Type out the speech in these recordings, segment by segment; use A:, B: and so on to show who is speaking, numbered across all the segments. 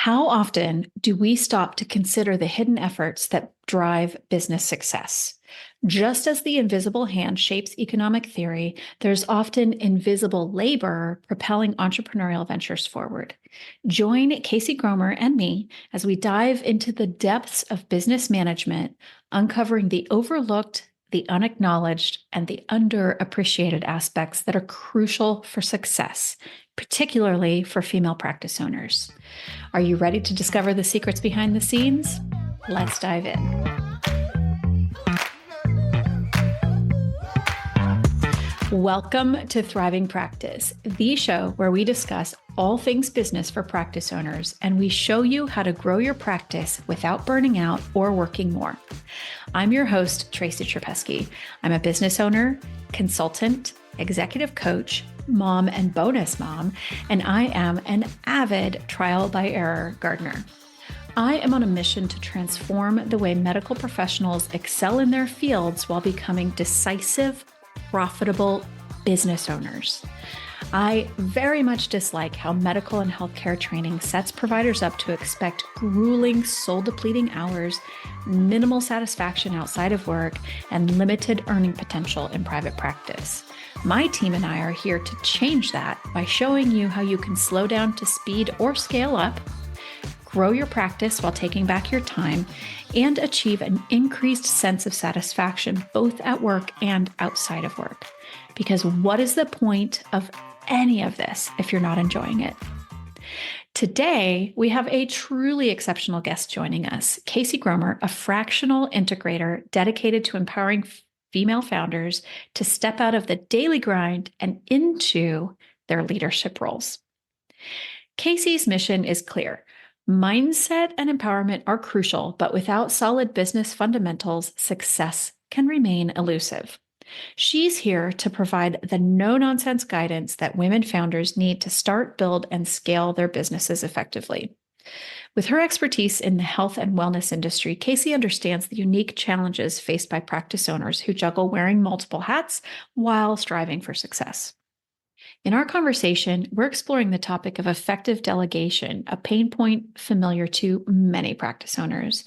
A: How often do we stop to consider the hidden efforts that drive business success? Just as the invisible hand shapes economic theory, there's often invisible labor propelling entrepreneurial ventures forward. Join Casey Gromer and me as we dive into the depths of business management, uncovering the overlooked, the unacknowledged, and the underappreciated aspects that are crucial for success, particularly for female practice owners. Are you ready to discover the secrets behind the scenes? Let's dive in. Welcome to Thriving Practice, the show where we discuss all things business for practice owners, and we show you how to grow your practice without burning out or working more. I'm your host, Tracy Trapesky. I'm a business owner, consultant, executive coach, mom and bonus mom, and I am an avid trial by error gardener. I am on a mission to transform the way medical professionals excel in their fields while becoming decisive, profitable business owners. I very much dislike how medical and healthcare training sets providers up to expect grueling, soul-depleting hours, minimal satisfaction outside of work, and limited earning potential in private practice. My team and I are here to change that by showing you how you can slow down to speed or scale up, grow your practice while taking back your time, and achieve an increased sense of satisfaction both at work and outside of work. Because what is the point of any of this if you're not enjoying it? Today, we have a truly exceptional guest joining us, Casey Gromer, a fractional integrator dedicated to empowering female founders to step out of the daily grind and into their leadership roles. Casey's mission is clear. Mindset and empowerment are crucial, but without solid business fundamentals, success can remain elusive. She's here to provide the no-nonsense guidance that women founders need to start, build, and scale their businesses effectively. With her expertise in the health and wellness industry, Casey understands the unique challenges faced by practice owners who juggle wearing multiple hats while striving for success. In our conversation, we're exploring the topic of effective delegation, a pain point familiar to many practice owners.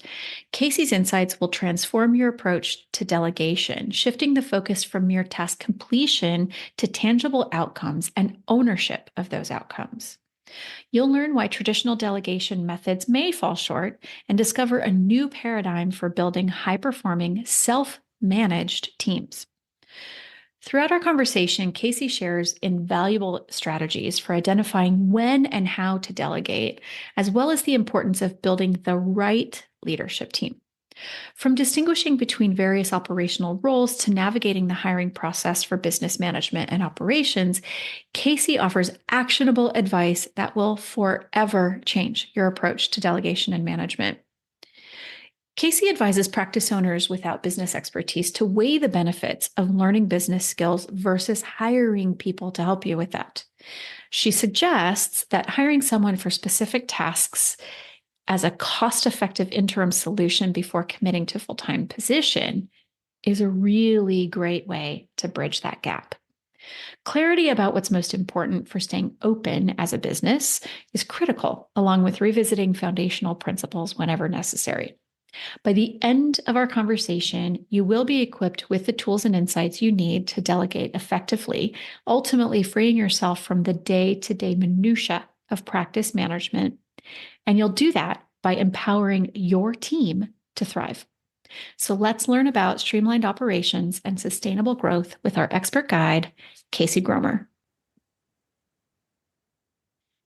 A: Casey's insights will transform your approach to delegation, shifting the focus from mere task completion to tangible outcomes and ownership of those outcomes. You'll learn why traditional delegation methods may fall short and discover a new paradigm for building high-performing, self-managed teams. Throughout our conversation, Casey shares invaluable strategies for identifying when and how to delegate, as well as the importance of building the right leadership team. From distinguishing between various operational roles to navigating the hiring process for business management and operations, Casey offers actionable advice that will forever change your approach to delegation and management. Casey advises practice owners without business expertise to weigh the benefits of learning business skills versus hiring people to help you with that. She suggests that hiring someone for specific tasks as a cost-effective interim solution before committing to a full-time position is a really great way to bridge that gap. Clarity about what's most important for staying open as a business is critical, along with revisiting foundational principles whenever necessary. By the end of our conversation, you will be equipped with the tools and insights you need to delegate effectively, ultimately freeing yourself from the day-to-day minutia of practice management. And you'll do that by empowering your team to thrive. So let's learn about streamlined operations and sustainable growth with our expert guide, Casey Gromer.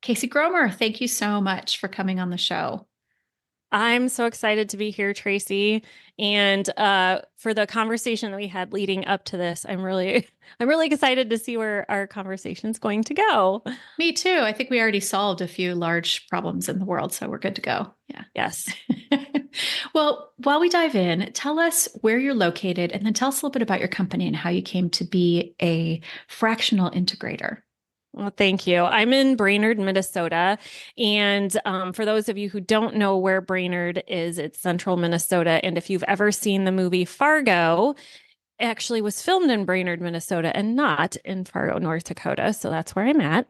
A: Casey Gromer, thank you so much for coming on the show.
B: I'm so excited to be here, Tracy. And for the conversation that we had leading up to this, I'm really excited to see where our conversation's going to go.
A: Me too. I think we already solved a few large problems in the world, so we're good to go. Yeah.
B: Yes.
A: Well, while we dive in, tell us where you're located and then tell us a little bit about your company and how you came to be a fractional integrator.
B: Well, thank you. I'm in Brainerd, Minnesota. And for those of you who don't know where Brainerd is, it's central Minnesota. And if you've ever seen the movie Fargo, it actually was filmed in Brainerd, Minnesota, and not in Fargo, North Dakota. So that's where I'm at.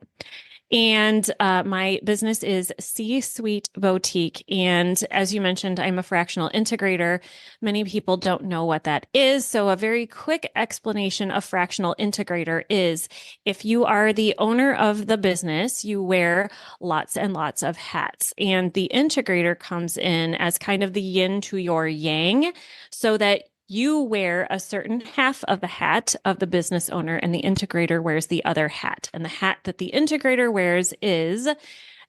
B: And my business is C-Suite Boutique. And as you mentioned, I'm a fractional integrator. Many people don't know what that is. So a very quick explanation of fractional integrator is if you are the owner of the business, you wear lots and lots of hats. And the integrator comes in as kind of the yin to your yang, so that you wear a certain half of the hat of the business owner and the integrator wears the other hat. And the hat that the integrator wears is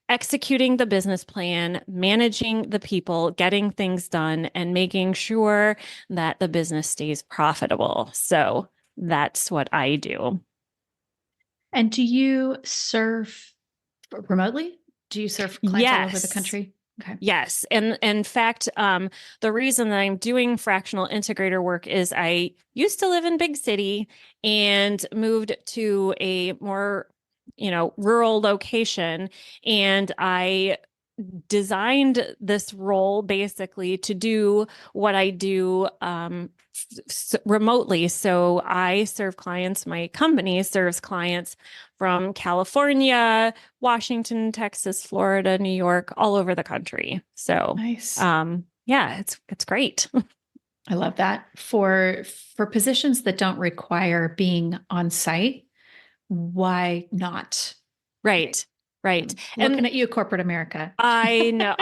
B: executing the business plan, managing the people, getting things done, and making sure that the business stays profitable. So that's what I do.
A: And do you serve remotely? Do you serve clients all over the
B: Yes.
A: country? Okay.
B: Yes. And in fact, the reason that I'm doing fractional integrator work is I used to live in big city and moved to a more, rural location. And I designed this role basically to do what I do remotely. So I serve clients, my company serves clients from California, Washington, Texas, Florida, New York, all over the country. So
A: Nice.
B: yeah, it's great.
A: I love that. For positions that don't require being on site, why not?
B: Right. Right.
A: Looking
B: And
A: at you, corporate America.
B: I know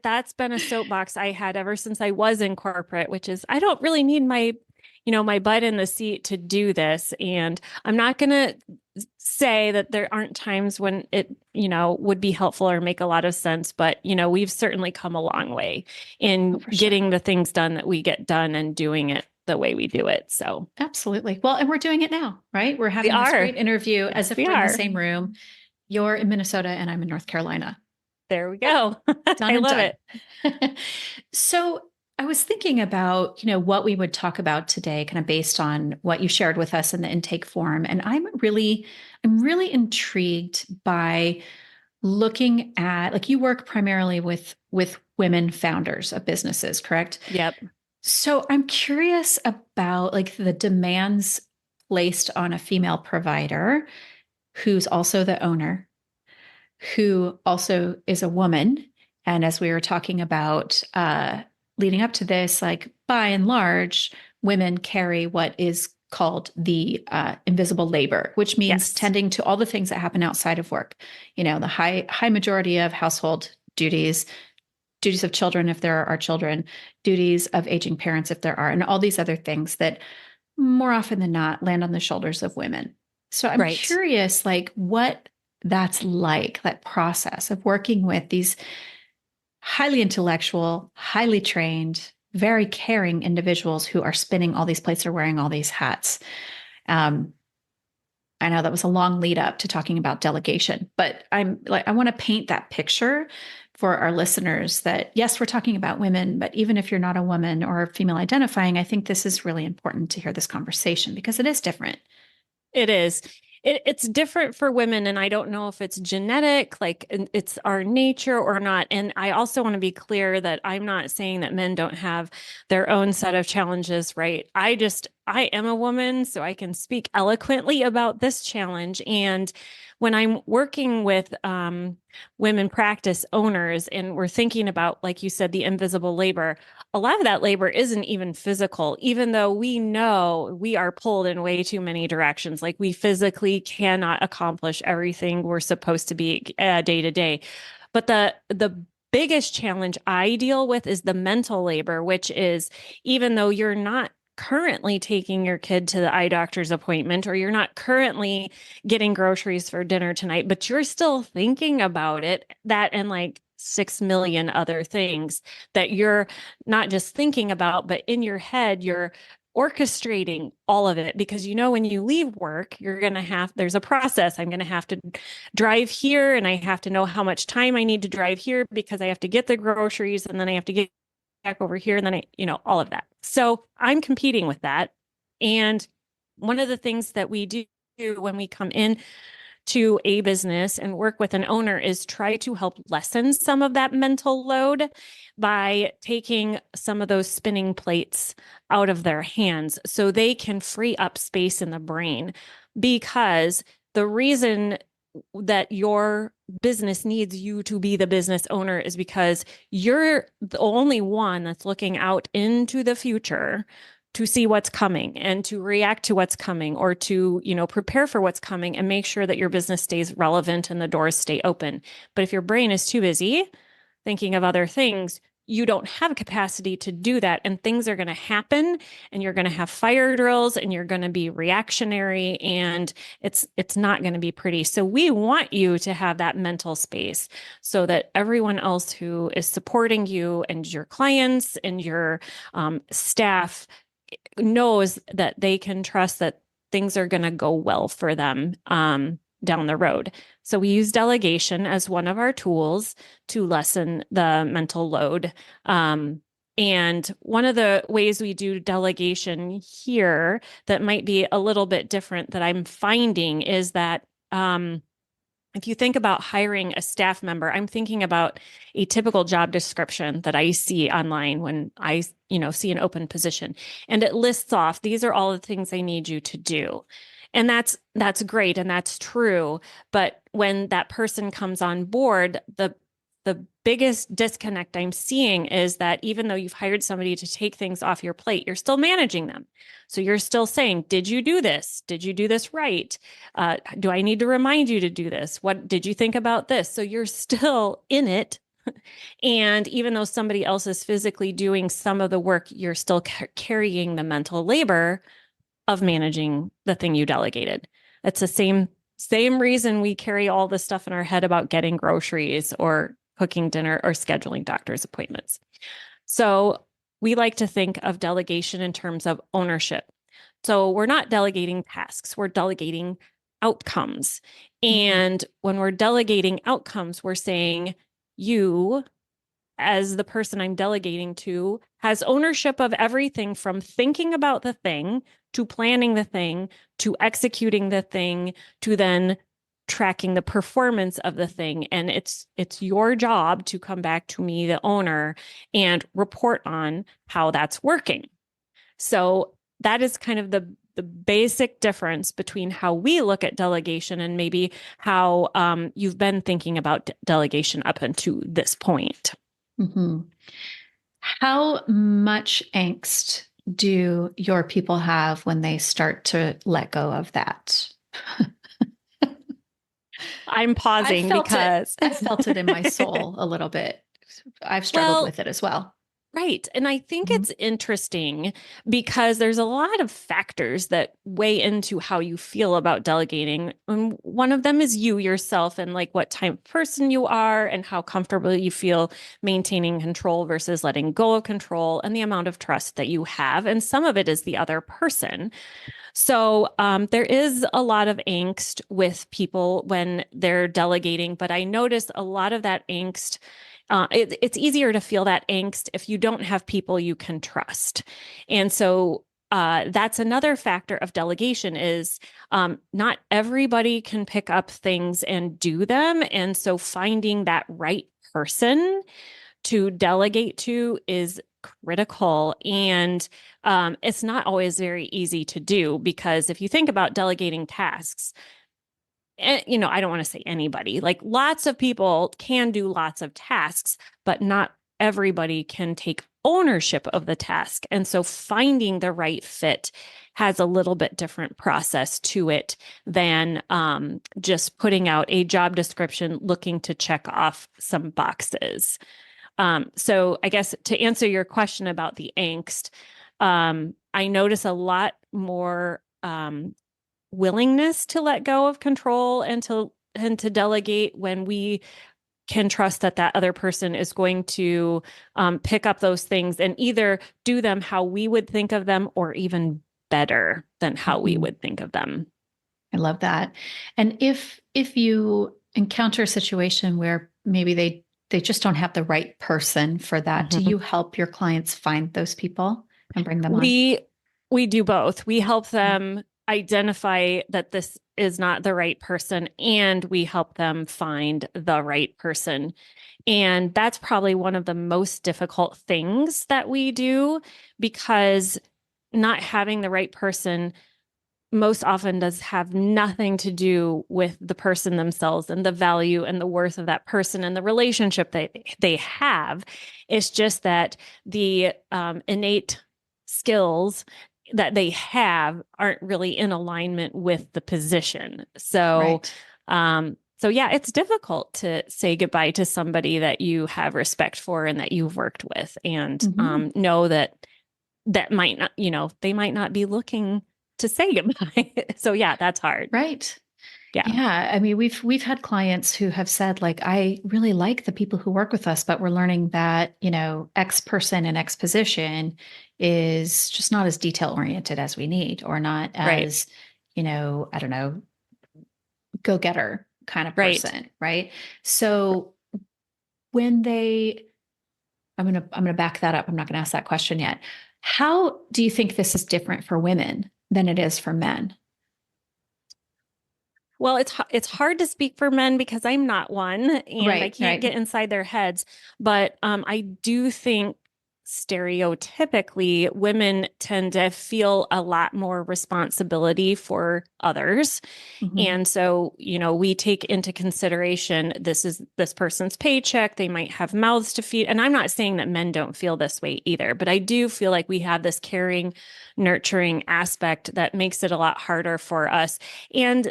B: that's been a soapbox I had ever since I was in corporate, which is I don't really need my butt in the seat to do this. And I'm not going to say that there aren't times when it, would be helpful or make a lot of sense, but we've certainly come a long way
A: Oh,
B: in
A: for sure.
B: getting the things done that we get done and doing it the way we do it. So
A: Absolutely. Well, and we're doing it now, right? We're
B: we
A: having this
B: are.
A: great interview
B: Yes,
A: as if
B: we
A: we're in the
B: are.
A: same room. You're in Minnesota and I'm in North Carolina.
B: There we go.
A: Done
B: I
A: and
B: love
A: done.
B: it.
A: So I was thinking about, what we would talk about today, kind of based on what you shared with us in the intake form. And I'm really intrigued by looking at, like, you work primarily with women founders of businesses, correct?
B: Yep.
A: So I'm curious about, like, the demands placed on a female provider who's also the owner, who also is a woman. And as we were talking about leading up to this, like, by and large, women carry what is called the invisible labor, which means
B: Yes.
A: tending to all the things that happen outside of work. The high majority of household duties, duties of children if there are children, duties of aging parents if there are, and all these other things that more often than not land on the shoulders of women. So I'm
B: Right.
A: curious, like, what that's like, that process of working with these highly intellectual, highly trained, very caring individuals who are spinning all these plates or wearing all these hats. Um, I know that was a long lead up to talking about delegation, but I want to paint that picture for our listeners that yes, we're talking about women, but even if you're not a woman or female identifying, I think this is really important to hear this conversation because it is different.
B: It is. It's different for women, and I don't know if it's genetic, like it's our nature or not. And I also want to be clear that I'm not saying that men don't have their own set of challenges, right? I am a woman, so I can speak eloquently about this challenge. And when I'm working with women practice owners, and we're thinking about, like you said, the invisible labor, a lot of that labor isn't even physical, even though we know we are pulled in way too many directions. Like we physically cannot accomplish everything we're supposed to be day to day. But the biggest challenge I deal with is the mental labor, which is even though you're not currently taking your kid to the eye doctor's appointment or you're not currently getting groceries for dinner tonight, but you're still thinking about it, that and like 6 million other things that you're not just thinking about, but in your head, you're orchestrating all of it because when you leave work, there's a process. I'm going to have to drive here and I have to know how much time I need to drive here because I have to get the groceries and then I have to get back over here and then all of that. So I'm competing with that. And one of the things that we do when we come in to a business and work with an owner is try to help lessen some of that mental load by taking some of those spinning plates out of their hands so they can free up space in the brain. Because the reason that your business needs you to be the business owner is because you're the only one that's looking out into the future to see what's coming and to react to what's coming, or to, prepare for what's coming and make sure that your business stays relevant and the doors stay open. But if your brain is too busy thinking of other things, you don't have capacity to do that. And things are going to happen, and you're going to have fire drills, and you're going to be reactionary, and it's not going to be pretty. So we want you to have that mental space so that everyone else who is supporting you and your clients and your staff knows that they can trust that things are going to go well for them down the road. So we use delegation as one of our tools to lessen the mental load. And one of the ways we do delegation here that might be a little bit different that I'm finding is that if you think about hiring a staff member, I'm thinking about a typical job description that I see online when I, see an open position, and it lists off, these are all the things I need you to do. And that's great. And that's true. But when that person comes on board, the biggest disconnect I'm seeing is that even though you've hired somebody to take things off your plate, you're still managing them. So you're still saying, did you do this? Did you do this right? Do I need to remind you to do this? What did you think about this? So you're still in it. And even though somebody else is physically doing some of the work, you're still carrying the mental labor of managing the thing you delegated. It's the same reason we carry all this stuff in our head about getting groceries or cooking dinner or scheduling doctor's appointments. So we like to think of delegation in terms of ownership. So we're not delegating tasks, we're delegating outcomes. And when we're delegating outcomes, we're saying you, as the person I'm delegating to, has ownership of everything from thinking about the thing, to planning the thing, to executing the thing, to then tracking the performance of the thing. And it's your job to come back to me, the owner, and report on how that's working. So that is kind of the basic difference between how we look at delegation and maybe how you've been thinking about delegation up until this point.
A: Mm-hmm. How much angst do your people have when they start to let go of that?
B: I'm pausing because
A: I felt it in my soul a little bit. I've struggled with it as well.
B: Right. And I think it's interesting because there's a lot of factors that weigh into how you feel about delegating. And one of them is you yourself, and like what type of person you are and how comfortable you feel maintaining control versus letting go of control, and the amount of trust that you have. And some of it is the other person. So there is a lot of angst with people when they're delegating, but I notice a lot of that angst. It's easier to feel that angst if you don't have people you can trust. And so that's another factor of delegation is not everybody can pick up things and do them. And so finding that right person to delegate to is critical. And it's not always very easy to do, because if you think about delegating tasks, and, I don't want to say anybody, like lots of people can do lots of tasks, but not everybody can take ownership of the task. And so finding the right fit has a little bit different process to it than just putting out a job description looking to check off some boxes. So I guess to answer your question about the angst, I notice a lot more willingness to let go of control and to delegate when we can trust that other person is going to pick up those things and either do them how we would think of them, or even better than how we would think of them.
A: I love that. And if you encounter a situation where maybe they just don't have the right person for that, do you help your clients find those people and bring them on?
B: We do both. We help them identify that this is not the right person, and we help them find the right person. And that's probably one of the most difficult things that we do, because not having the right person most often does have nothing to do with the person themselves and the value and the worth of that person and the relationship that they have. It's just that the innate skills that they have aren't really in alignment with the position.
A: Right.
B: So yeah, it's difficult to say goodbye to somebody that you have respect for and that you've worked with, and
A: Hmm.
B: know that might not, they might not be looking to say goodbye. So yeah, that's hard.
A: Right.
B: Yeah.
A: Yeah, I mean, we've had clients who have said, like, I really like the people who work with us, but we're learning that, X person in X position is just not as detail oriented as we need, or not
B: Right.
A: as, I don't know, go-getter kind of
B: Right.
A: person, right? So when they I'm gonna back that up. I'm not gonna ask that question yet. How do you think this is different for women than it is for men?
B: Well, it's hard to speak for men because I'm not one and I
A: Right,
B: can't
A: right.
B: get inside their heads. But I do think stereotypically women tend to feel a lot more responsibility for others.
A: Hmm.
B: And so, we take into consideration this is this person's paycheck. They might have mouths to feed. And I'm not saying that men don't feel this way either, but I do feel like we have this caring, nurturing aspect that makes it a lot harder for us. And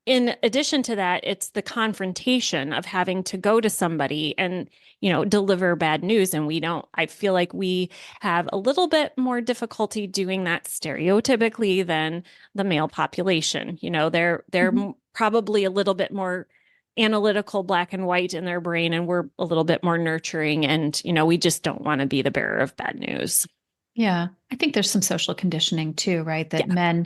B: in addition to that, it's the confrontation of having to go to somebody and, deliver bad news. And we don't, I feel like we have a little bit more difficulty doing that stereotypically than the male population. They're
A: Hmm.
B: probably a little bit more analytical, black and white in their brain, and we're a little bit more nurturing. And, we just don't want to be the bearer of bad news.
A: Yeah, I think there's some social conditioning too, right? That
B: Yeah.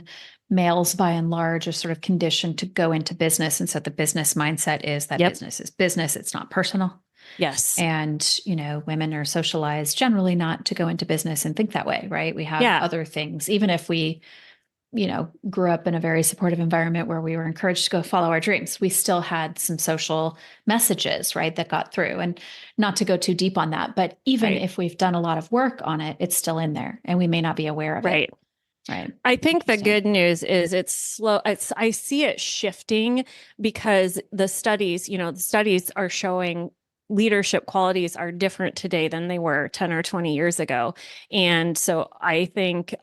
A: males by and large are sort of conditioned to go into business. And so the business mindset is that
B: Yep.
A: business is business, it's not personal.
B: Yes.
A: And, women are socialized generally not to go into business and think that way, right? We have
B: Yeah.
A: other things, even if we, grew up in a very supportive environment where we were encouraged to go follow our dreams, we still had some social messages, right, that got through. And not to go too deep on that, but even
B: Right.
A: if we've done a lot of work on it, it's still in there and we may not be aware of it.
B: Right.
A: Right.
B: I think the
A: Interesting.
B: good news is it's slow. I see it shifting because the studies are showing leadership qualities are different today than they were 10 or 20 years ago. And so I think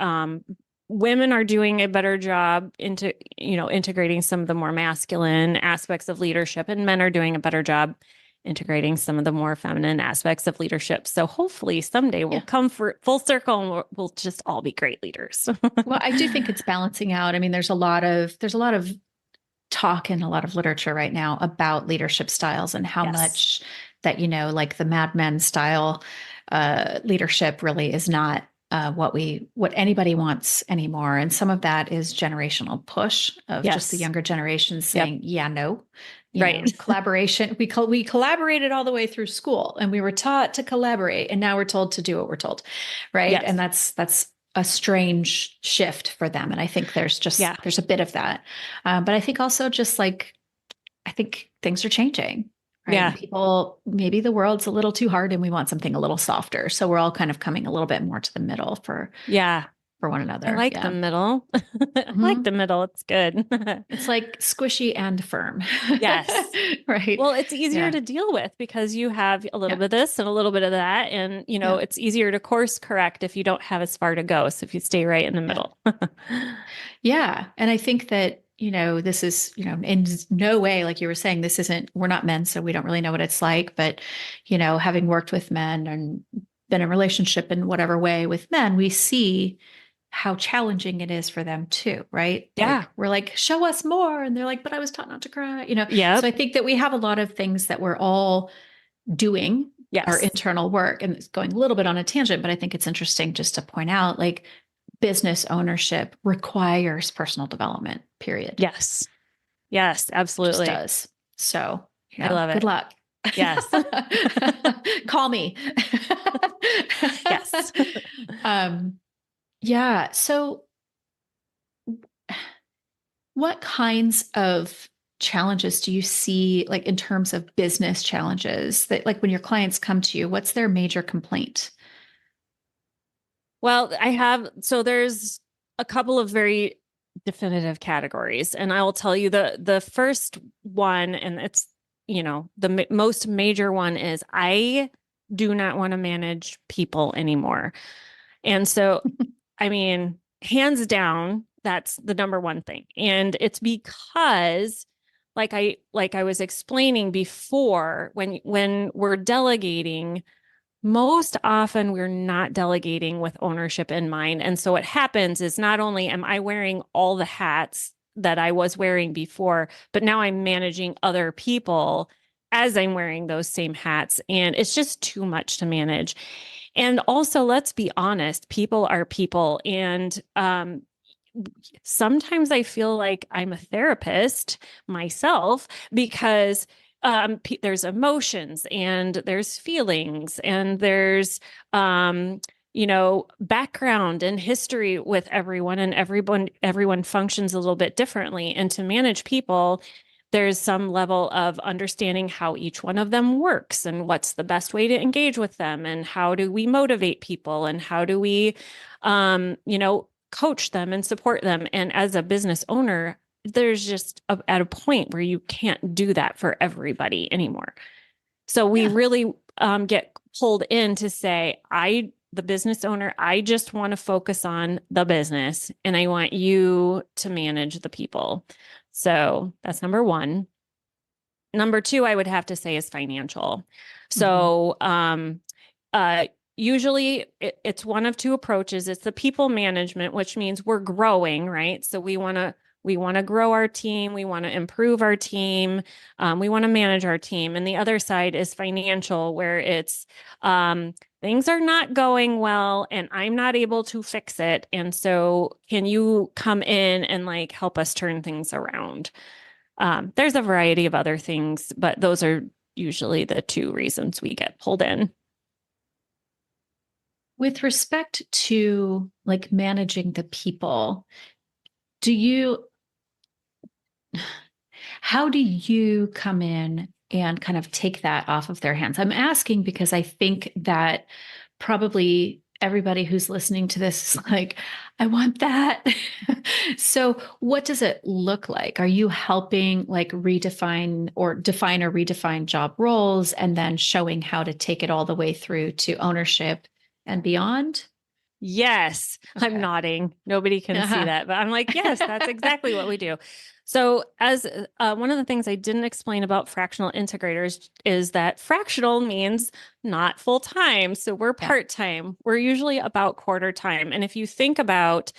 B: women are doing a better job integrating some of the more masculine aspects of leadership, and men are doing a better job integrating some of the more feminine aspects of leadership. So hopefully someday we'll
A: Yeah.
B: come for full circle and we'll just all be great leaders.
A: Well, I do think it's balancing out. I mean, there's a lot of talk and a lot of literature right now about leadership styles and how
B: Yes.
A: much that, like the Mad Men style leadership really is not what anybody wants anymore. And some of that is generational push of just the
B: Yes.
A: younger generation
B: Yep.
A: saying, yeah, no,
B: Right.
A: collaboration. We collaborated all the way through school and we were taught to collaborate, and now we're told to do what we're told. Right. And
B: Yes.
A: that's a strange shift for them. And I think
B: Yeah.
A: there's a bit of that. But I think also just like, I think things are changing, right? And
B: Yeah.
A: people, maybe the world's a little too hard and we want something a little softer. So we're all kind of coming a little bit more to the middle
B: Yeah.
A: for one
B: I
A: another.
B: like the
A: Yeah.
B: middle. I like
A: Hmm.
B: the middle. It's good.
A: It's like squishy and firm.
B: Yes.
A: Right.
B: Well, it's easier
A: Yeah.
B: to deal with because you have a little
A: Yeah.
B: bit of this and a little bit of that. And,
A: Yeah.
B: it's easier to course correct if you don't have as far to go. So if you stay right in the
A: Yeah.
B: middle.
A: Yeah. And I think that, this is, in no way, like you were saying, we're not men, so we don't really know what it's like. But, having worked with men and been in a relationship in whatever way with men, we see how challenging it is for them too, right?
B: Yeah.
A: We're like, show us more. And they're like, but I was taught not to cry. So
B: Yep.
A: I think that we have a lot of things that we're all doing our
B: Yes.
A: internal work, and it's going a little bit on a tangent, but I think it's interesting just to point out, like, business ownership requires personal development, period.
B: Yes. Yes.
A: Just
B: Absolutely.
A: does. So,
B: I love
A: good
B: it.
A: luck.
B: Yes.
A: Call me.
B: Yes.
A: Yeah. So what kinds of challenges do you see, like in terms of business challenges, that, like, when your clients come to you, what's their major complaint?
B: So there's a couple of very definitive categories. And I will tell you the first one, and it's, the most major one is I do not want to manage people anymore. And so, I mean, hands down, that's the number one thing. And it's because like I was explaining before, when we're delegating, most often we're not delegating with ownership in mind. And so what happens is not only am I wearing all the hats that I was wearing before, but now I'm managing other people as I'm wearing those same hats. And it's just too much to manage. And also, let's be honest, people are people. And sometimes I feel like I'm a therapist myself because there's emotions and there's feelings and there's background and history with everyone, and everyone functions a little bit differently. And to manage people, there's some level of understanding how each one of them works and what's the best way to engage with them, and how do we motivate people, and how do we coach them and support them. And as a business owner, there's just at a point where you can't do that for everybody anymore. So we really get pulled in to say, the business owner, I just want to focus on the business and I want you to manage the people. So that's number one. Number two, I would have to say, is financial. So usually it's one of two approaches. It's the people management, which means we're growing, right? So we want to grow our team. We want to improve our team. We want to manage our team. And the other side is financial, where it's things are not going well and I'm not able to fix it. And so can you come in and help us turn things around? There's a variety of other things, but those are usually the two reasons we get pulled in.
A: With respect to managing the people, how do you come in and kind of take that off of their hands? I'm asking because I think that probably everybody who's listening to this is like, I want that. So what does it look like? Are you helping redefine or define or redefine job roles and then showing how to take it all the way through to ownership and beyond?
B: Yes, okay. I'm nodding. Nobody can see that, but I'm like, yes, that's exactly what we do. So as one of the things I didn't explain about fractional integrators is that fractional means not full time. So we're part-time. We're usually about quarter time. And if you think about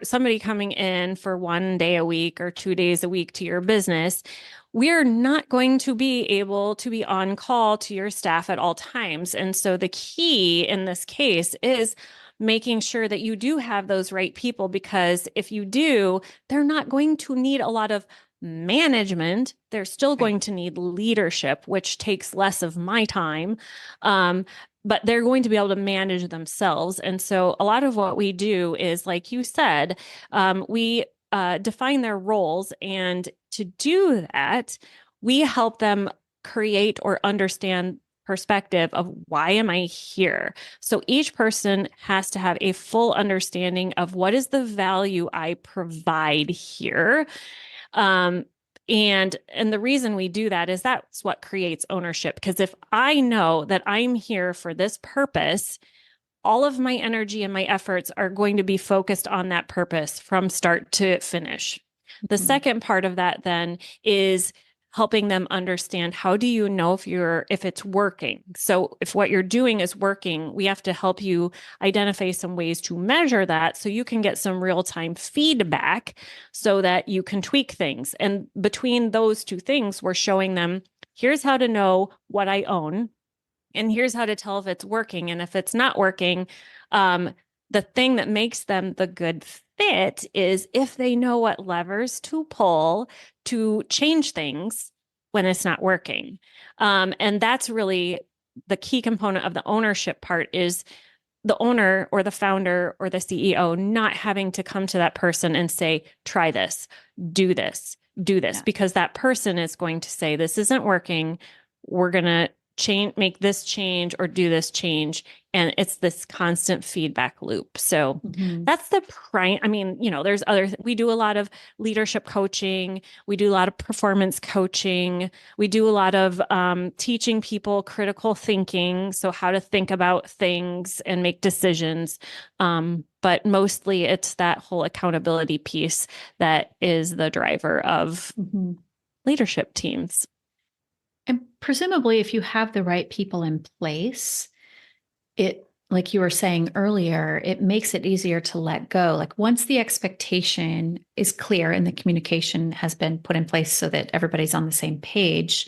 B: somebody coming in for 1 day a week or 2 days a week to your business, we're not going to be able to be on call to your staff at all times. And so the key in this case is making sure that you do have those right people, because if you do, they're not going to need a lot of management. They're still going to need leadership, which takes less of my time. But they're going to be able to manage themselves. And so a lot of what we do is, like you said, we define their roles. And to do that, we help them create or understand perspective of why am I here? So each person has to have a full understanding of what is the value I provide here. And the reason we do that is that's what creates ownership. Because if I know that I'm here for this purpose, all of my energy and my efforts are going to be focused on that purpose from start to finish. The second part of that then is helping them understand, how do you know if it's working? So if what you're doing is working, we have to help you identify some ways to measure that so you can get some real-time feedback so that you can tweak things. And between those two things, we're showing them, here's how to know what I own, and here's how to tell if it's working. And if it's not working, the thing that makes them the good fit is if they know what levers to pull to change things when it's not working. And that's really the key component of the ownership part, is the owner or the founder or the CEO not having to come to that person and say, try this, do this, because that person is going to say, this isn't working. We're going to make this change or do this change. And it's this constant feedback loop. So
A: Mhm.
B: that's the prime. I mean, there's we do a lot of leadership coaching. We do a lot of performance coaching. We do a lot of teaching people critical thinking. So how to think about things and make decisions. But mostly it's that whole accountability piece that is the driver of
A: Mhm.
B: leadership teams.
A: And presumably, if you have the right people in place, it, like you were saying earlier, it makes it easier to let go. Like once the expectation is clear and the communication has been put in place so that everybody's on the same page,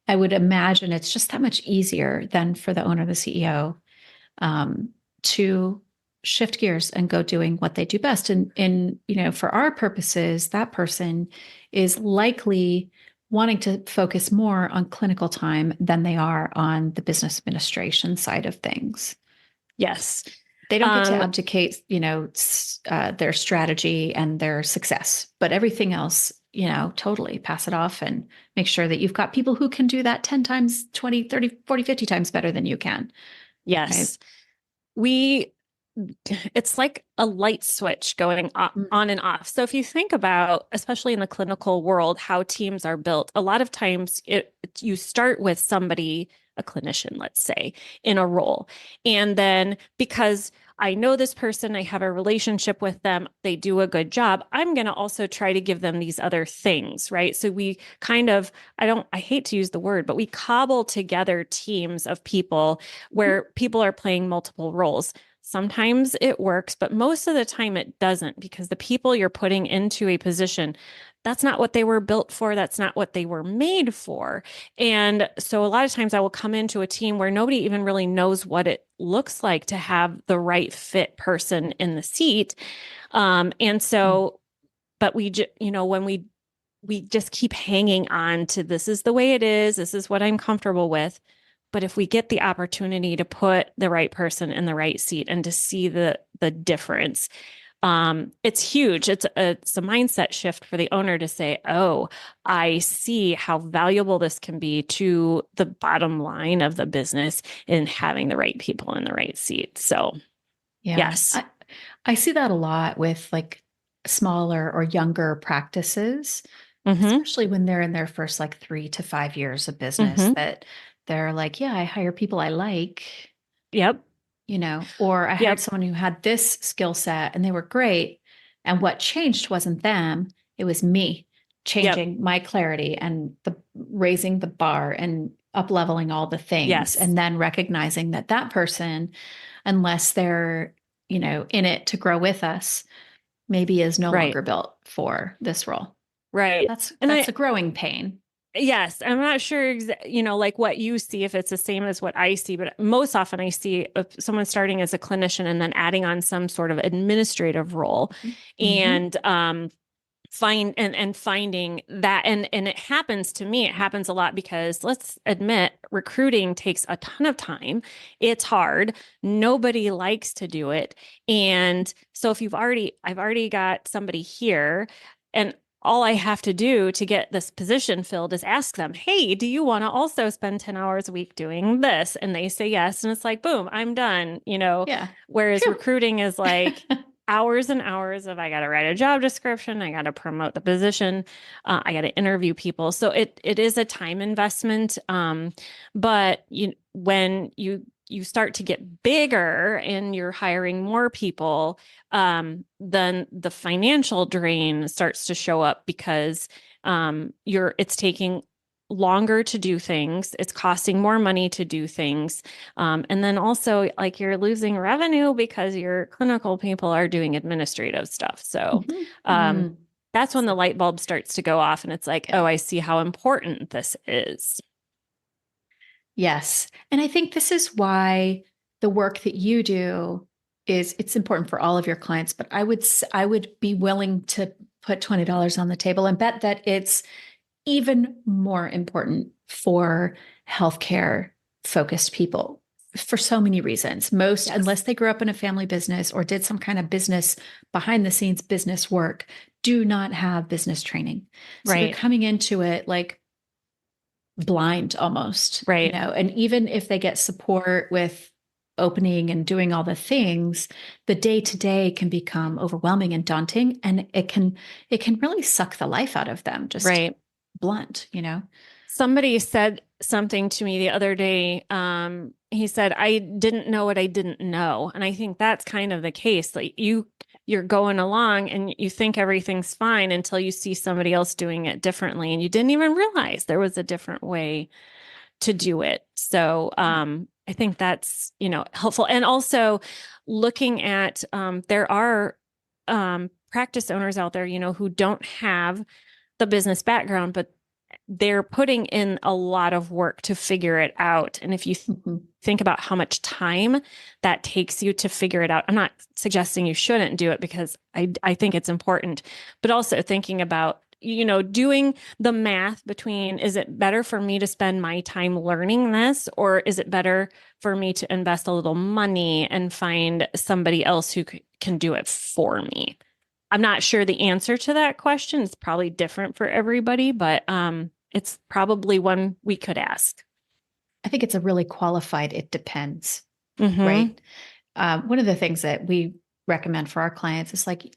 A: I would imagine it's just that much easier than for the owner, the CEO, to shift gears and go doing what they do best. And for our purposes, that person is likely wanting to focus more on clinical time than they are on the business administration side of things.
B: Yes.
A: They don't get to abdicate, their strategy and their success, but everything else, totally pass it off and make sure that you've got people who can do that 10 times, 20, 30, 40, 50 times better than you can.
B: Yes.
A: Right?
B: It's like a light switch going on and off. So if you think about, especially in the clinical world, how teams are built, a lot of times you start with somebody, a clinician, let's say, in a role. And then because I know this person, I have a relationship with them, they do a good job, I'm going to also try to give them these other things, right? So we kind of, I hate to use the word, but we cobble together teams of people where people are playing multiple roles. Sometimes it works, but most of the time it doesn't, because the people you're putting into a position, that's not what they were built for. That's not what they were made for. And so a lot of times I will come into a team where nobody even really knows what it looks like to have the right fit person in the seat. And so, but when we just keep hanging on to, this is the way it is, this is what I'm comfortable with. But if we get the opportunity to put the right person in the right seat and to see the difference, it's huge. It's a mindset shift for the owner to say, oh, I see how valuable this can be to the bottom line of the business in having the right people in the right seat. So,
A: Yeah.
B: yes.
A: I see that a lot with like smaller or younger practices,
B: Mm-hmm.
A: especially when they're in their first like 3 to 5 years of business,
B: Mm-hmm.
A: that they're like, yeah, I hire people I like,
B: Yep.
A: or I hired
B: Yep.
A: someone who had this skill set and they were great. And what changed wasn't them, it was me
B: Yep.
A: changing my clarity and the raising the bar and up leveling all the things.
B: Yes.
A: And then recognizing that that person, unless they're, in it to grow with us, maybe is no
B: Right.
A: longer built for this role.
B: Right.
A: That's
B: And
A: that's a growing pain.
B: yes, I'm not sure, like what you see, if it's the same as what I see, but most often I see someone starting as a clinician and then adding on some sort of administrative role,
A: Mm-hmm.
B: and finding that, and it happens to me. It happens a lot because, let's admit, recruiting takes a ton of time. It's hard. Nobody likes to do it. And so if I've already got somebody here, and all I have to do to get this position filled is ask them, hey, do you want to also spend 10 hours a week doing this? And they say yes. And it's like, boom, I'm done.
A: Yeah.
B: Whereas
A: Phew.
B: recruiting is like hours and hours of, I got to write a job description, I got to promote the position, I got to interview people. So it is a time investment. But when you start to get bigger and you're hiring more people, then the financial drain starts to show up, because it's taking longer to do things. It's costing more money to do things. And then also, like, you're losing revenue because your clinical people are doing administrative stuff. So
A: Mm-hmm.
B: that's when the light bulb starts to go off, and it's like,
A: Yeah.
B: oh, I see how important this is.
A: Yes. And I think this is why the work that you do it's important for all of your clients, but I would be willing to put $20 on the table and bet that it's even more important for healthcare focused people for so many reasons. Most,
B: Yes.
A: unless they grew up in a family business or did some kind of business behind the scenes business work, do not have business training. So they're
B: Right.
A: coming into it like, blind almost,
B: Right.
A: and even if they get support with opening and doing all the things, the day to day can become overwhelming and daunting, and it can really suck the life out of them, just
B: Right.
A: blunt.
B: Somebody said something to me the other day. He said, I didn't know what I didn't know. And I think that's kind of the case. Like you're going along and you think everything's fine until you see somebody else doing it differently. And you didn't even realize there was a different way to do it. So I think that's, helpful. And also looking at there are practice owners out there, who don't have the business background, but they're putting in a lot of work to figure it out. And if you
A: Mhm.
B: think about how much time that takes you to figure it out, I'm not suggesting you shouldn't do it because I think it's important, but also thinking about, doing the math between, is it better for me to spend my time learning this, or is it better for me to invest a little money and find somebody else who can do it for me? I'm not sure the answer to that question. It's probably different for everybody, but it's probably one we could ask.
A: I think it's a really qualified, it depends,
B: Mm-hmm.
A: right? One of the things that we recommend for our clients is like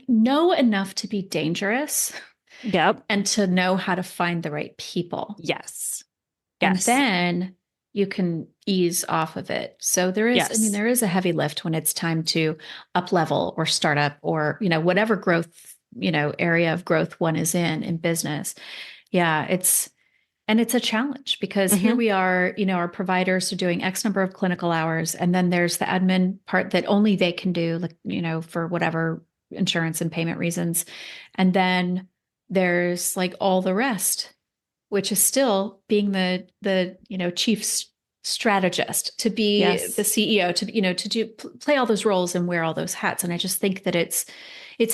A: know enough to be dangerous
B: Yep.
A: and to know how to find the right people.
B: Yes.
A: And
B: Yes.
A: then you can ease off of it. So
B: Yes.
A: there is a heavy lift when it's time to up level or start up or, whatever growth, area of growth one is in business. Yeah, it's a challenge because here
B: Mm-hmm.
A: we are, our providers are doing X number of clinical hours. And then there's the admin part that only they can do, like, for whatever insurance and payment reasons. And then there's like all the rest, which is still being the chief strategist, to be the
B: Yes.
A: CEO, to to do play all those roles and wear all those hats. And I just think that it's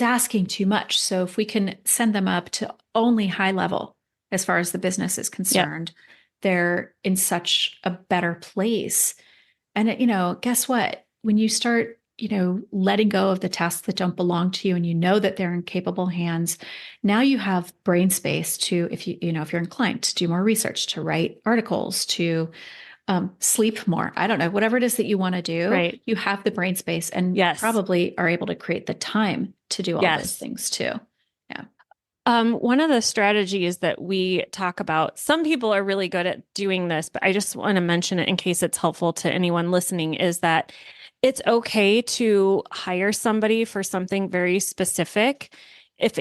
A: asking too much. So if we can send them up to only high level as far as the business is
B: Yep.
A: concerned, they're in such a better place. And guess what? When you start, letting go of the tasks that don't belong to you and you know that they're in capable hands, now you have brain space to, if you're inclined to do more research, to write articles, to sleep more. I don't know, whatever it is that you want to do,
B: Right.
A: you have the brain space and
B: Yes.
A: probably are able to create the time to do all those
B: Yes.
A: things too. Yeah.
B: One of the strategies that we talk about, some people are really good at doing this, but I just want to mention it in case it's helpful to anyone listening, is that it's okay to hire somebody for something very specific.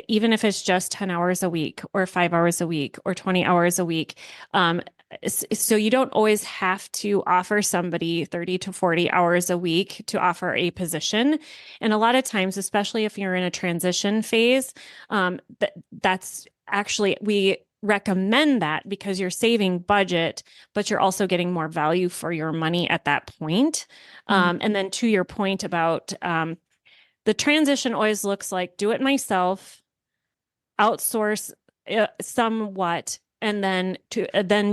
B: Even if it's just 10 hours a week or 5 hours a week or 20 hours a week. So you don't always have to offer somebody 30 to 40 hours a week to offer a position. And a lot of times, especially if you're in a transition phase, that's actually, we recommend that because you're saving budget, but you're also getting more value for your money at that point. And then to your point about the transition always looks like do it myself, outsource somewhat, and then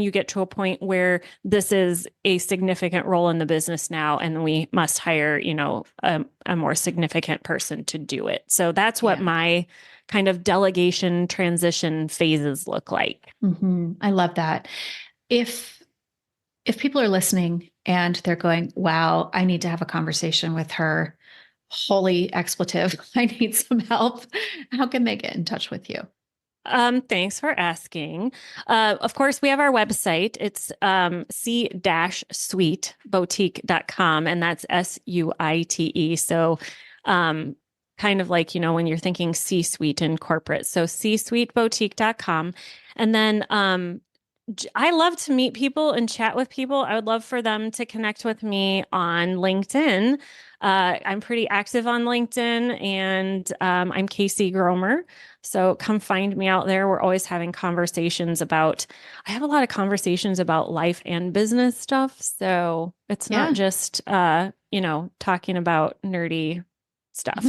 B: you get to a point where this is a significant role in the business now, and we must hire, a more significant person to do it. So that's what
A: Yeah.
B: my kind of delegation transition phases look like.
A: I love that. If people are listening and they're going, wow, I need to have a conversation with her, holy expletive, I need some help, how can they get in touch with you?
B: Thanks for asking. Of course, we have our website. It's c-suiteboutique.com, and that's SUITE. So kind of like, when you're thinking C-suite in corporate. So csuiteboutique.com. And then I love to meet people and chat with people. I would love for them to connect with me on LinkedIn. I'm pretty active on LinkedIn, and I'm Casey Gromer. So come find me out there. We're always having conversations I have a lot of conversations about life and business stuff. So it's not
A: Yeah.
B: just, talking about nerdy stuff.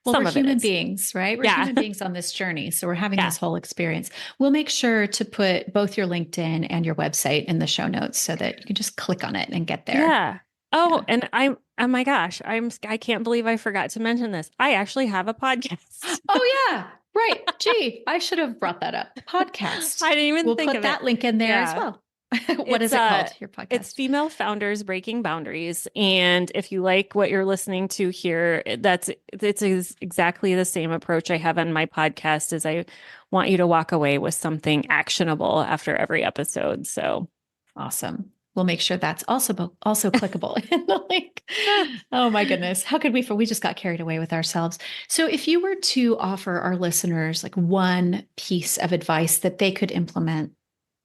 A: Well, we're
B: Some of it
A: human
B: is.
A: beings, right? We're
B: Yeah.
A: human beings on this journey. So we're having
B: Yeah.
A: this whole experience. We'll make sure to put both your LinkedIn and your website in the show notes so that you can just click on it and get there.
B: Yeah. Oh,
A: Yeah.
B: and oh my gosh, I can't believe I forgot to mention this. I actually have a podcast.
A: Oh, yeah. Right. Gee, I should have brought that up. Podcast.
B: I didn't even
A: We'll
B: think
A: put
B: of
A: that
B: it.
A: link in there as
B: Yeah.
A: well. What is it called? Your podcast?
B: It's Female Founders Breaking Boundaries. And if you like what you're listening to here, it's exactly the same approach I have on my podcast. Is I want you to walk away with something actionable after every episode. So
A: awesome. We'll make sure that's also clickable in the link. Oh my goodness. How could we just got carried away with ourselves. So if you were to offer our listeners like one piece of advice that they could implement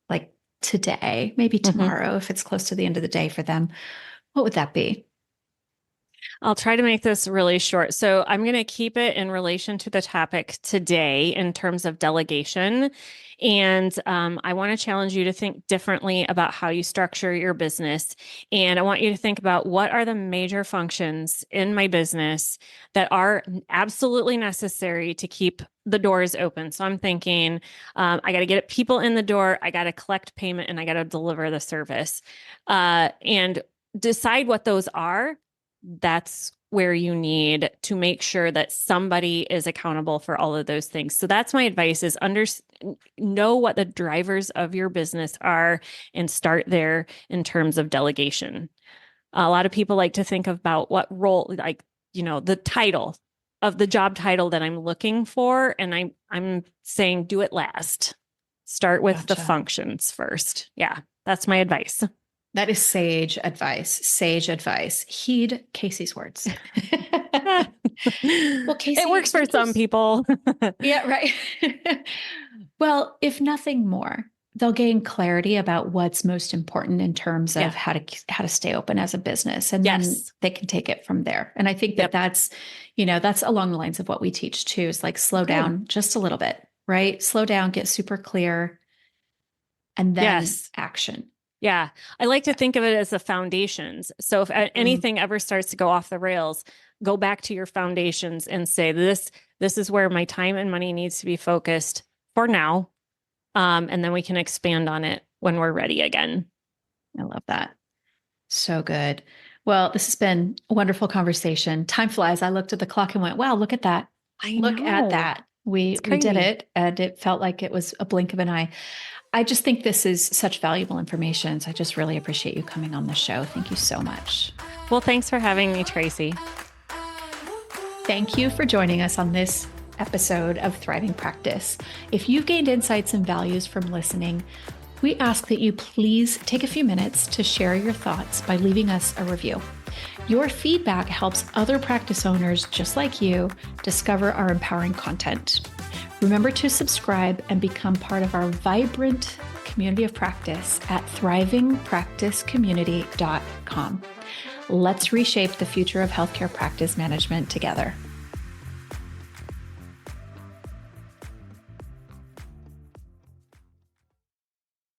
A: like today, maybe tomorrow, if it's close to the end of the day for them, what would that be?
B: I'll try to make this really short. So I'm going to keep it in relation to the topic today in terms of delegation. And I want to challenge you to think differently about how you structure your business. And I want you to think about what are the major functions in my business that are absolutely necessary to keep the doors open. So I'm thinking, I got to get people in the door, I got to collect payment, and I got to deliver the service. And decide what those are. That's where you need to make sure that somebody is accountable for all of those things. So that's my advice is know what the drivers of your business are and start there in terms of delegation. A lot of people like to think about what role, like, the title of the job title that I'm looking for. And I'm saying, do it last. Start with the functions first. Yeah, that's my advice.
A: That is sage advice. Sage advice. Heed Casey's words.
B: Well, Casey, it works for some people.
A: Yeah, right. Well, if nothing more, they'll gain clarity about what's most important in terms of how to stay open as a business, and then they can take it from there. And I think that that's along the lines of what we teach too. Is like slow down just a little bit, right? Slow down, get super clear, and then action.
B: Yeah. I like to think of it as the foundations. So if anything ever starts to go off the rails, go back to your foundations and say, this is where my time and money needs to be focused for now. And then we can expand on it when we're ready again.
A: I love that. So good. Well, this has been a wonderful conversation. Time flies. I looked at the clock and went, wow, look at that. Look at that. We did it, and it felt like it was a blink of an eye. I just think this is such valuable information. So I just really appreciate you coming on the show. Thank you so much.
B: Well, thanks for having me, Tracy.
A: Thank you for joining us on this episode of Thriving Practice. If you've gained insights and values from listening, we ask that you please take a few minutes to share your thoughts by leaving us a review. Your feedback helps other practice owners just like you discover our empowering content. Remember to subscribe and become part of our vibrant community of practice at thrivingpracticecommunity.com. Let's reshape the future of healthcare practice management together.